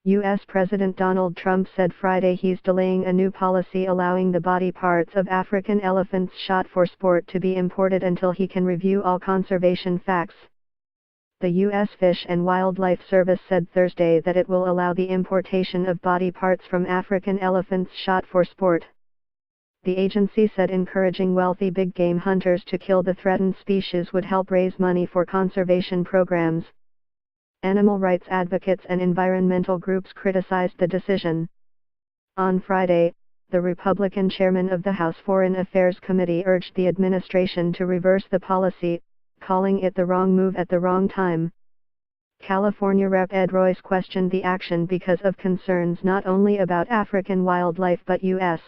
U.S. President Donald Trump said Friday he's delaying a new policy allowing the body parts of African elephants shot for sport to be imported until he can review all conservation facts. The U.S. Fish and Wildlife Service said Thursday that it will allow the importation of body parts from African elephants shot for sport. The agency said encouraging wealthy big game hunters to kill the threatened species would help raise money for conservation programs. Animal rights advocates and environmental groups criticized the decision. On Friday, the Republican chairman of the House Foreign Affairs Committee urged the administration to reverse the policy, calling it the wrong move at the wrong time. California Rep. Ed Royce questioned the action because of concerns not only about African wildlife but U.S.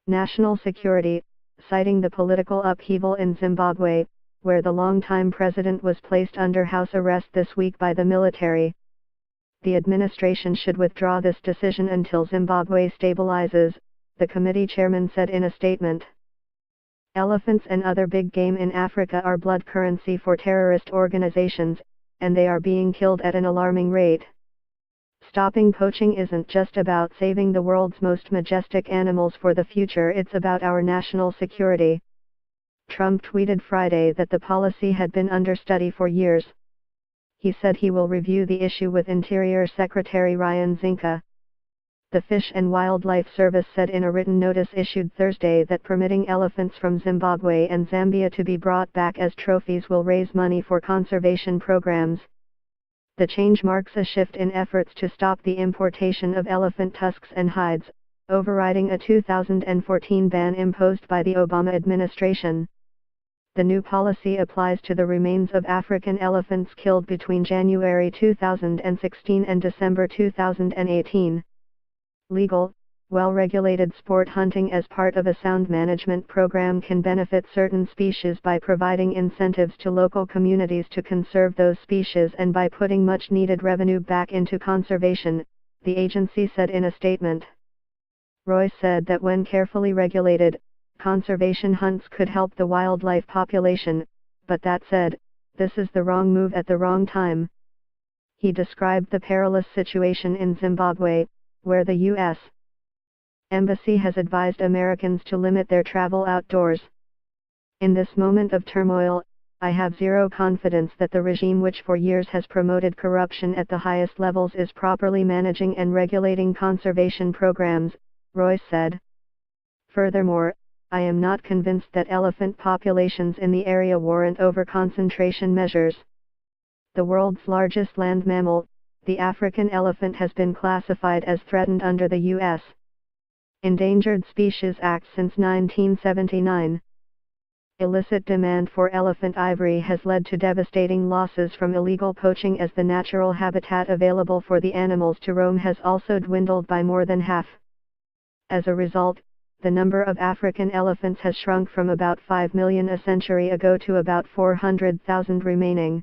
national security, citing the political upheaval in Zimbabwe, where the longtime president was placed under house arrest this week by the military. The administration should withdraw this decision until Zimbabwe stabilizes, the committee chairman said in a statement. Elephants and other big game in Africa are blood currency for terrorist organizations, and they are being killed at an alarming rate. Stopping poaching isn't just about saving the world's most majestic animals for the future, it's about our national security. Trump tweeted Friday that the policy had been under study for years. He said he will review the issue with Interior Secretary Ryan Zinke. The Fish and Wildlife Service said in a written notice issued Thursday that permitting elephants from Zimbabwe and Zambia to be brought back as trophies will raise money for conservation programs. The change marks a shift in efforts to stop the importation of elephant tusks and hides, overriding a 2014 ban imposed by the Obama administration. The new policy applies to the remains of African elephants killed between January 2016 and December 2018. Legal, well-regulated sport hunting as part of a sound management program can benefit certain species by providing incentives to local communities to conserve those species and by putting much-needed revenue back into conservation, the agency said in a statement. Royce said that when carefully regulated, conservation hunts could help the wildlife population, but that said, this is the wrong move at the wrong time. He described the perilous situation in Zimbabwe, where the U.S. Embassy has advised Americans to limit their travel outdoors. In this moment of turmoil, I have zero confidence that the regime which for years has promoted corruption at the highest levels is properly managing and regulating conservation programs, Royce said. Furthermore, I am not convinced that elephant populations in the area warrant overconcentration measures. The world's largest land mammal, the African elephant, has been classified as threatened under the U.S. Endangered Species Act since 1979. Illicit demand for elephant ivory has led to devastating losses from illegal poaching, as the natural habitat available for the animals to roam has also dwindled by more than half. As a result, the number of African elephants has shrunk from about 5 million a century ago to about 400,000 remaining.